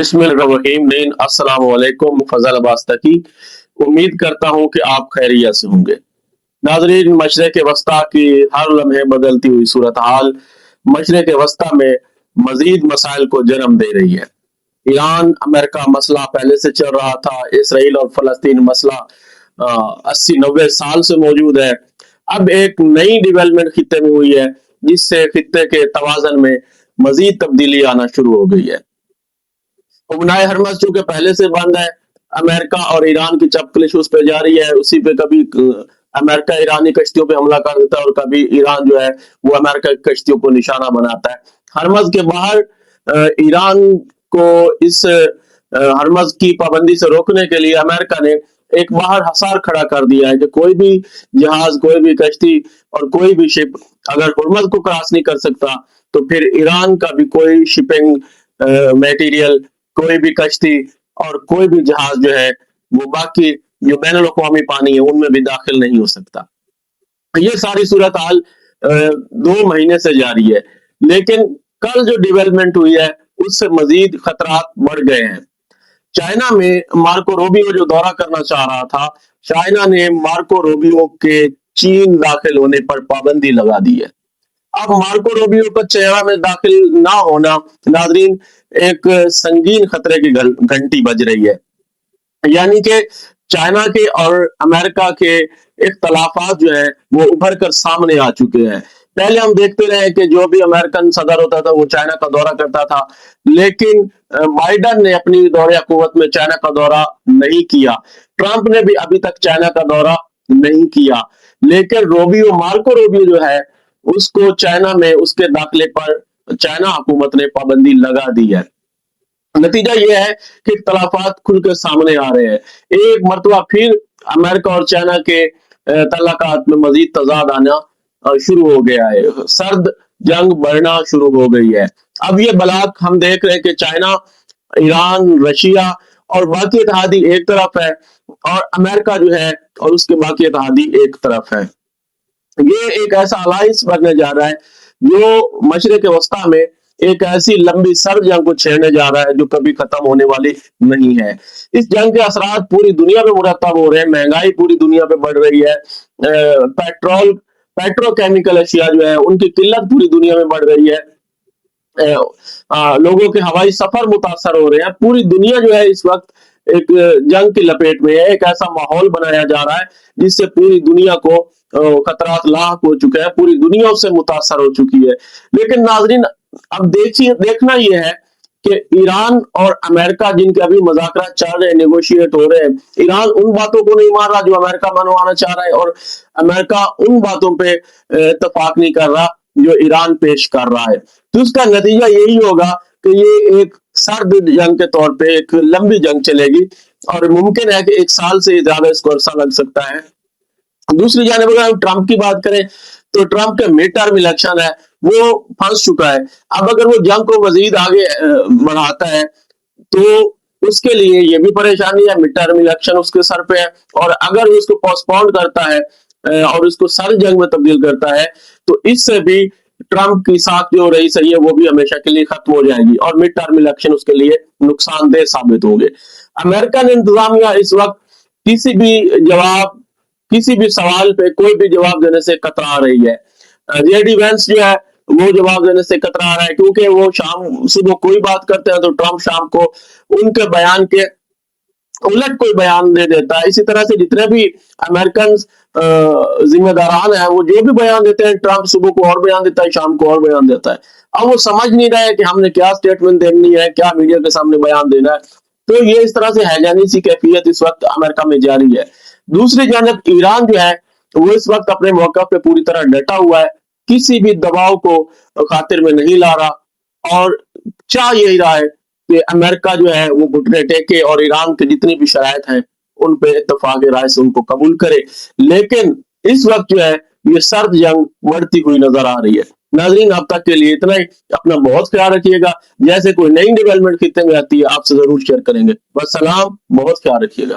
बिस्मिल्लाहिर्रहमानिर्रहीम। अस्सलाम वालेकुम। फजल अब्बास तकी। उम्मीद करता हूँ कि आप खैरियत से होंगे। नाज़रीन, मशरिक़ वस्ता की हर लम्हे बदलती हुई सूरत हाल मशरिक़ वस्ता में मजीद मसाइल को जन्म दे रही है। ईरान अमेरिका मसला पहले से चल रहा था। इसराइल और फलस्तीन मसला 80-90 साल से मौजूद है। अब एक नई डेवलपमेंट खित्ते में हुई है, जिससे खित्ते के तवाज़न में मजीद तब्दीली आना शुरू हो गई है। उबनाए हरमज चूंकि पहले से बंद है, अमेरिका और ईरान की चपकलिश उस पे जारी है। उसी पे कभी अमेरिका ईरानी कश्तियों पे हमला कर देता है और कभी ईरान जो है वो अमेरिका की कश्तियों को निशाना बनाता है। हरमज के बाहर ईरान को इस हरमज की पाबंदी से रोकने के लिए अमेरिका ने एक बाहर हसार खड़ा कर दिया है कि कोई भी जहाज, कोई भी कश्ती और कोई भी शिप अगर हरमज को क्रॉस नहीं कर सकता, तो फिर ईरान का भी कोई शिपिंग मटेरियल, कोई भी कश्ती और कोई भी जहाज जो है वो बाकी जो बैनुल अक़वामी पानी है उनमें भी दाखिल नहीं हो सकता। ये सारी सूरत हाल 2 महीने से जारी है, लेकिन कल जो डेवलपमेंट हुई है उससे मजीद खतरात बढ़ गए हैं। चाइना में मार्को रूबियो जो दौरा करना चाह रहा था, चाइना ने मार्को रूबियो के चीन दाखिल होने पर पाबंदी लगा दी है। अब मार्को रूबियो का चेहरा में दाखिल ना होना, नाजरीन, एक संगीन खतरे की घंटी बज रही है। यानी कि चाइना के और अमेरिका के इख्तलाफात जो है वो उभर कर सामने आ चुके हैं। पहले हम देखते रहे कि जो भी अमेरिकन सदर होता था वो चाइना का दौरा करता था, लेकिन बाइडन ने अपनी दौरे हुकूमत में चाइना का दौरा नहीं किया। ट्रंप ने भी अभी तक चाइना का दौरा नहीं किया, लेकिन रूबियो, मार्को रूबियो जो है उसको चाइना में उसके दाखिले पर चाइना हुकूमत ने पाबंदी लगा दी है। नतीजा यह है कि इख्तलाफात खुल के सामने आ रहे हैं। एक मरतबा फिर अमेरिका और चाइना के तल्लुकात में मजीद तजाद आना शुरू हो गया है। सर्द जंग बढ़ना शुरू हो गई है। अब ये बलाक हम देख रहे हैं कि चाइना, ईरान, रशिया और बाकी इत्तेहादी एक तरफ है और अमेरिका जो है और उसके बाकी इत्तेहादी एक तरफ है। ये एक ऐसा अलायंस बनने जा रहा है जो मशरिक़ वस्ता में एक ऐसी लंबी सर्द जंग को छेड़ने जा रहा है जो कभी खत्म होने वाली नहीं है। इस जंग के असरात पूरी दुनिया में मुरतब हो रहे हैं। महंगाई पूरी दुनिया में बढ़ रही है। पेट्रोकेमिकल अशिया जो है उनकी किल्लत पूरी दुनिया में बढ़ रही है। लोगों के हवाई सफर मुतासर हो रहे हैं। पूरी दुनिया जो है इस वक्त एक जंग की लपेट में है। एक ऐसा माहौल बनाया जा रहा है जिससे पूरी दुनिया को खतरात लाक हो चुके हैं, पूरी दुनिया उससे मुतासर हो चुकी है। लेकिन नाजरीन, अब देखना यह है कि ईरान और अमेरिका जिनके अभी मुज़ाकरात चल रहे हैं, नेगोशिएट हो रहे हैं, ईरान उन बातों को नहीं मान रहा जो अमेरिका मनवाना चाह रहा है और अमेरिका उन बातों पे इत्तेफाक नहीं कर रहा जो ईरान पेश कर रहा है। तो उसका नतीजा यही होगा कि ये एक सर्द जंग के तौर पे एक लंबी जंग चलेगी और मुमकिन है कि 1 साल से ज्यादा इसको अरसा लग सकता है। दूसरी जानिब अगर हम ट्रंप की बात करें तो ट्रंप के मिड टर्म इलेक्शन है वो फंस चुका है। अब अगर वो जंग को मजीद आगे बढ़ाता है तो उसके लिए ये भी परेशानी है। मिड टर्म इलेक्शन उसके सर पे है और अगर वो इसको पोस्टपोन करता है और इसको सर्द जंग में तब्दील करता है तो इससे भी ट्रंप की साख जो रही सही है वो भी हमेशा के लिए खत्म हो जाएगी और मिड टर्म इलेक्शन उसके लिए नुकसानदेह साबित होंगे। अमेरिकन इंतजामिया इस वक्त किसी भी सवाल पे कोई भी जवाब देने से कतरा रही है। जेडी वेंस जो है वो जवाब देने से कतरा रहा है क्योंकि वो शाम सुबह कोई बात करते हैं तो ट्रंप शाम को उनके बयान के उलट कोई बयान दे देता है। इसी तरह से जितने भी अमेरिकन जिम्मेदारान है वो जो भी बयान देते हैं, ट्रंप सुबह को और बयान देता है, शाम को और बयान देता है। अब वो समझ नहीं रहा है कि हमने क्या स्टेटमेंट देनी है, क्या मीडिया के सामने बयान देना है। तो ये इस तरह से हैजानी सी कैफियत इस वक्त अमेरिका में जारी है। दूसरी जानब ईरान जो है वो इस वक्त अपने मौका पे पूरी तरह डटा हुआ है, किसी भी दबाव को खातिर में नहीं ला रहा और चाह यही रहा है कि अमेरिका जो है वो घुटने टेके और ईरान के जितनी भी शराइत हैं उन पे इत्तेफाक राय से उनको कबूल करे। लेकिन इस वक्त जो है ये सर्द जंग बढ़ती हुई नजर आ रही है। नाजरीन, अब तक के लिए इतना ही। अपना बहुत ख्याल रखिएगा। जैसे कोई नई डेवलपमेंट खित्ते में आती है आपसे जरूर शेयर करेंगे। बस सलाम, बहुत ख्याल रखिएगा।